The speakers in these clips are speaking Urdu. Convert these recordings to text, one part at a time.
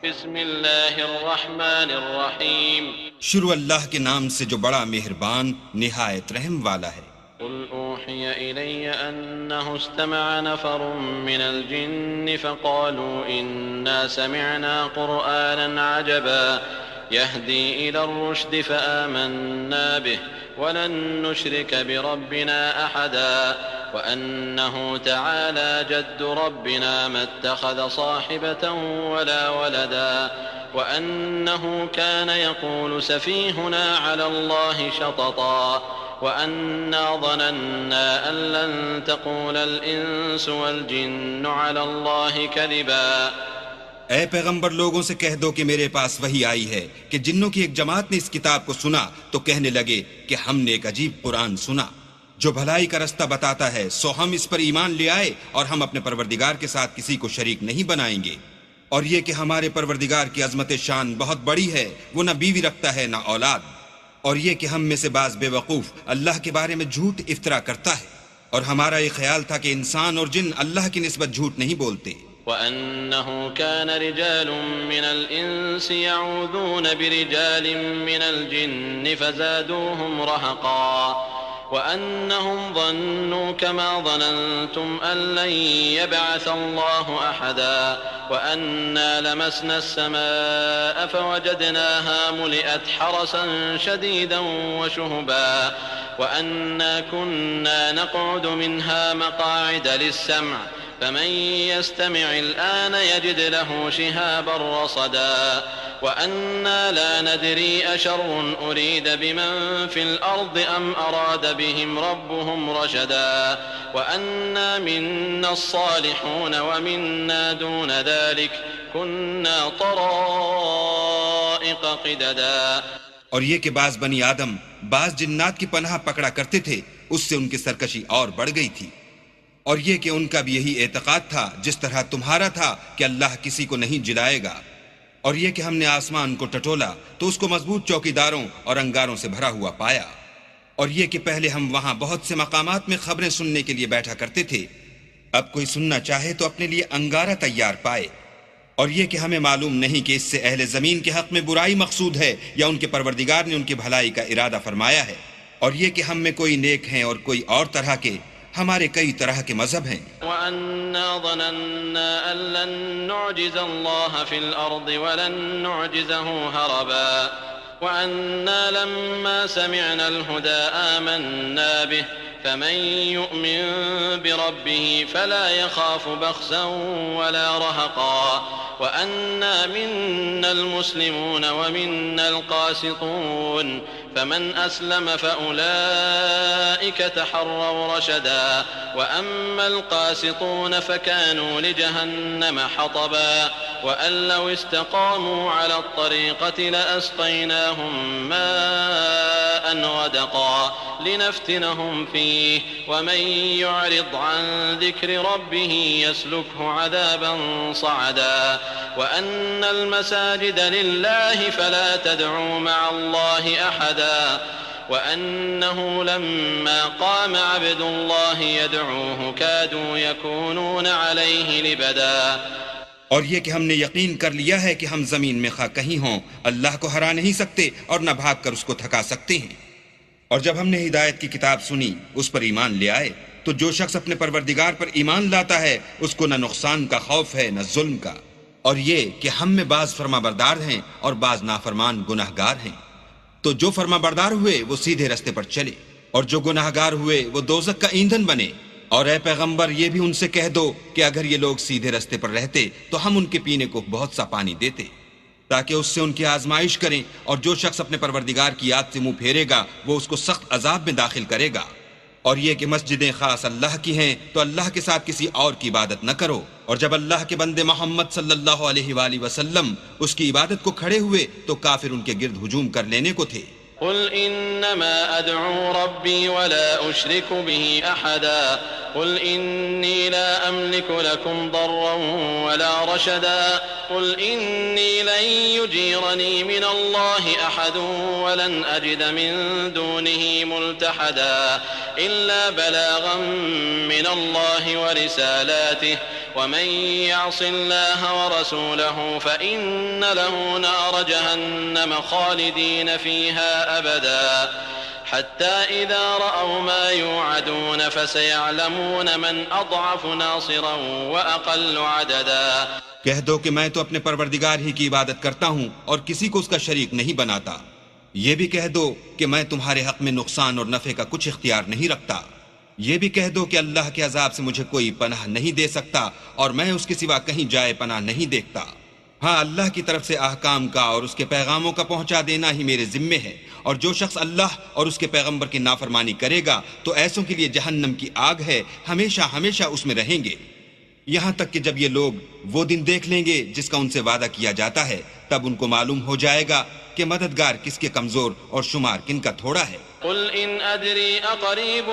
بسم اللہ الرحمن الرحیم شروع اللہ کے نام سے جو بڑا مہربان نہایت رحم والا ہے۔ قل اوحی الی انہ استمع نفر من الجن فقالوا انا سمعنا قرآنا عجبا يهدي إلى الرشد فآمنا به ولن نشرك بربنا أحدا وأنه تعالى جد ربنا ما اتخذ صاحبة ولا ولدا وأنه كان يقول سفيهنا على الله شططا وأنا ظننا أن لن تقول الإنس والجن على الله كذبا۔ اے پیغمبر لوگوں سے کہہ دو کہ میرے پاس وحی آئی ہے کہ جنوں کی ایک جماعت نے اس کتاب کو سنا تو کہنے لگے کہ ہم نے ایک عجیب قرآن سنا جو بھلائی کا رستہ بتاتا ہے، سو ہم اس پر ایمان لے آئے اور ہم اپنے پروردگار کے ساتھ کسی کو شریک نہیں بنائیں گے۔ اور یہ کہ ہمارے پروردگار کی عظمت شان بہت بڑی ہے، وہ نہ بیوی رکھتا ہے نہ اولاد، اور یہ کہ ہم میں سے بعض بے وقوف اللہ کے بارے میں جھوٹ افطرا کرتا ہے، اور ہمارا یہ خیال تھا کہ انسان اور جن اللہ کی نسبت جھوٹ نہیں بولتے۔ وَأَنَّهُ كَانَ رِجَالٌ مِّنَ الْإِنسِ يَعُوذُونَ بِرِجَالٍ مِّنَ الْجِنِّ فَزَادُوهُمْ رَهَقًا وَأَنَّهُمْ ظَنُّوا كَمَا ظَنَنتُمْ أَن لَّن يَبْعَثَ اللَّهُ أَحَدًا وَأَنَّا لَمَسْنَا السَّمَاءَ فَوَجَدْنَاهَا مُلِئَتْ حَرَسًا شَدِيدًا وَشُهُبًا وَأَنَّا كُنَّا نَقْعُدُ مِنْهَا مَقَاعِدَ لِلسَّمْعِ فمن يستمع الآن يجد له شهابا رصدا وأنا لا ندري أشر أريد بمن في الأرض أم أراد بهم ربهم رشدا وأنا منا الصالحون ومنا دون ذلك كنا طرائق قددا۔ اور یہ کہ بعض بنی آدم بعض جنات کی پناہ پکڑا کرتے تھے، اس سے ان کی سرکشی اور بڑھ گئی تھی، اور یہ کہ ان کا بھی یہی اعتقاد تھا جس طرح تمہارا تھا کہ اللہ کسی کو نہیں جلائے گا، اور یہ کہ ہم نے آسمان کو ٹٹولا تو اس کو مضبوط چوکیداروں اور انگاروں سے بھرا ہوا پایا، اور یہ کہ پہلے ہم وہاں بہت سے مقامات میں خبریں سننے کے لیے بیٹھا کرتے تھے، اب کوئی سننا چاہے تو اپنے لیے انگارہ تیار پائے، اور یہ کہ ہمیں معلوم نہیں کہ اس سے اہل زمین کے حق میں برائی مقصود ہے یا ان کے پروردگار نے ان کی بھلائی کا ارادہ فرمایا ہے، اور یہ کہ ہم میں کوئی نیک ہیں اور کوئی اور طرح کے، ہمارے کئی طرح کے مذہب ہیں۔ وَأَنَّا ظَنَنَّا أَن لَّن نُّعْجِزَ اللَّهَ فِي الْأَرْضِ وَلَن نُّعْجِزَهُ هَرَبًا وَأَنَّا لَمَّا سَمِعْنَا الْهُدَىٰ آمَنَّا بِهِ فَمَن يُؤْمِن بِرَبِّهِ فَلَا يَخَافُ بَخْسًا وَلَا رَهَقًا وَأَنَّا مِنَّا الْمُسْلِمُونَ وَمِنَّا الْقَاسِطُونَ فمن أسلم فأولئك تحروا رشدا وأما القاسطون فكانوا لجهنم حطبا وأن لو استقاموا على الطريقة لأسقيناهم ماء غدقا لنفتنهم فيه ومن يعرض عن ذكر ربه يسلكه عذابا صعدا وأن المساجد لله فلا تدعوا مع الله أحدا وأنه لما قام عبد الله يدعوه كادوا يكونون عليه لبدا۔ اور یہ کہ ہم نے یقین کر لیا ہے کہ ہم زمین میں خواہ کہیں ہوں اللہ کو ہرا نہیں سکتے اور نہ بھاگ کر اس کو تھکا سکتے ہیں، اور جب ہم نے ہدایت کی کتاب سنی اس پر ایمان لے آئے تو جو شخص اپنے پروردگار پر ایمان لاتا ہے اس کو نہ نقصان کا خوف ہے نہ ظلم کا، اور یہ کہ ہم میں بعض فرما بردار ہیں اور بعض نافرمان گناہ گار ہیں، تو جو فرما بردار ہوئے وہ سیدھے رستے پر چلے اور جو گناہ گار ہوئے وہ دوزخ کا ایندھن بنے۔ اور اے پیغمبر یہ بھی ان سے کہہ دو کہ اگر یہ لوگ سیدھے رستے پر رہتے تو ہم ان کے پینے کو بہت سا پانی دیتے تاکہ اس سے ان کی آزمائش کریں، اور جو شخص اپنے پروردگار کی یاد سے منہ پھیرے گا وہ اس کو سخت عذاب میں داخل کرے گا۔ اور یہ کہ مسجدیں خاص اللہ کی ہیں تو اللہ کے ساتھ کسی اور کی عبادت نہ کرو، اور جب اللہ کے بندے محمد صلی اللہ علیہ وآلہ وسلم اس کی عبادت کو کھڑے ہوئے تو کافر ان کے گرد ہجوم کر لینے کو تھے۔ قل إنما أدعو ربي ولا أشرك به أحدا قل إني لا أملك لكم ضرا ولا رشدا قل إني لن يجيرني من الله أحد ولن أجد من دونه ملتحدا إلا بلاغا من الله ورسالاته ومن يعص الله ورسوله فإن له نار جهنم خالدين فيها أبدا حتى إذا رأوا ما يوعدون فسيعلمون من أضعف ناصرا وأقل عددا. کہہ دو کہ میں تو اپنے پروردگار ہی کی عبادت کرتا ہوں اور کسی کو اس کا شریک نہیں بناتا. یہ بھی کہہ دو کہ میں تمہارے حق میں نقصان اور نفع کا کچھ اختیار نہیں رکھتا. یہ بھی کہہ دو کہ اللہ کے عذاب سے مجھے کوئی پناہ نہیں دے سکتا اور میں اس کے سوا کہیں جائے پناہ نہیں دیکھتا. ہاں، اللہ کی طرف سے احکام کا اور اس کے پیغاموں کا پہنچا دینا ہی میرے ذمے ہے، اور جو شخص اللہ اور اس کے پیغمبر کی نافرمانی کرے گا تو ایسوں کے لیے جہنم کی آگ ہے، ہمیشہ ہمیشہ اس میں رہیں گے. یہاں تک کہ جب یہ لوگ وہ دن دیکھ لیں گے جس کا ان سے وعدہ کیا جاتا ہے، تب ان کو معلوم ہو جائے گا کہ مددگار کس کے کمزور اور شمار کن کا تھوڑا ہے. قل إن أدري أقريب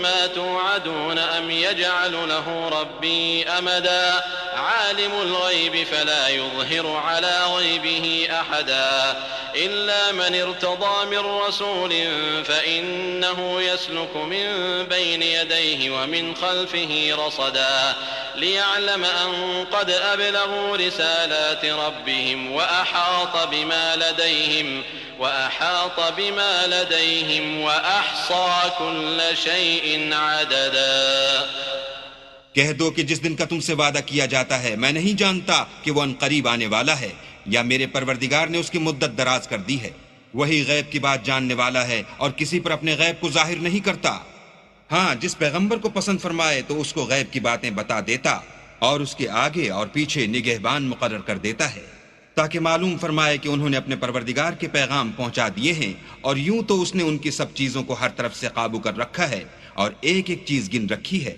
ما توعدون أم يجعل له ربي أمدا عالم الغيب فلا يظهر على غيبه أحدا إلا من ارتضى من رسول فإنه يسلك من بين يديه ومن خلفه رصدا ليعلم أن قد أبلغوا رسالات ربهم وأحاط بما لديهم وأحصى كل شيء عددا. کہہ دو کہ جس دن کا تم سے وعدہ کیا جاتا ہے میں نہیں جانتا کہ وہ عنقریب آنے والا ہے یا میرے پروردگار نے اس کی مدت دراز کر دی ہے. وہی غیب کی بات جاننے والا ہے اور کسی پر اپنے غیب کو ظاہر نہیں کرتا. ہاں، جس پیغمبر کو پسند فرمائے تو اس کو غیب کی باتیں بتا دیتا اور اس کے آگے اور پیچھے نگہبان مقرر کر دیتا ہے تاکہ معلوم فرمائے کہ انہوں نے اپنے پروردگار کے پیغام پہنچا دیے ہیں. اور یوں تو اس نے ان کی سب چیزوں کو ہر طرف سے قابو کر رکھا ہے اور ایک ایک چیز گن رکھی ہے.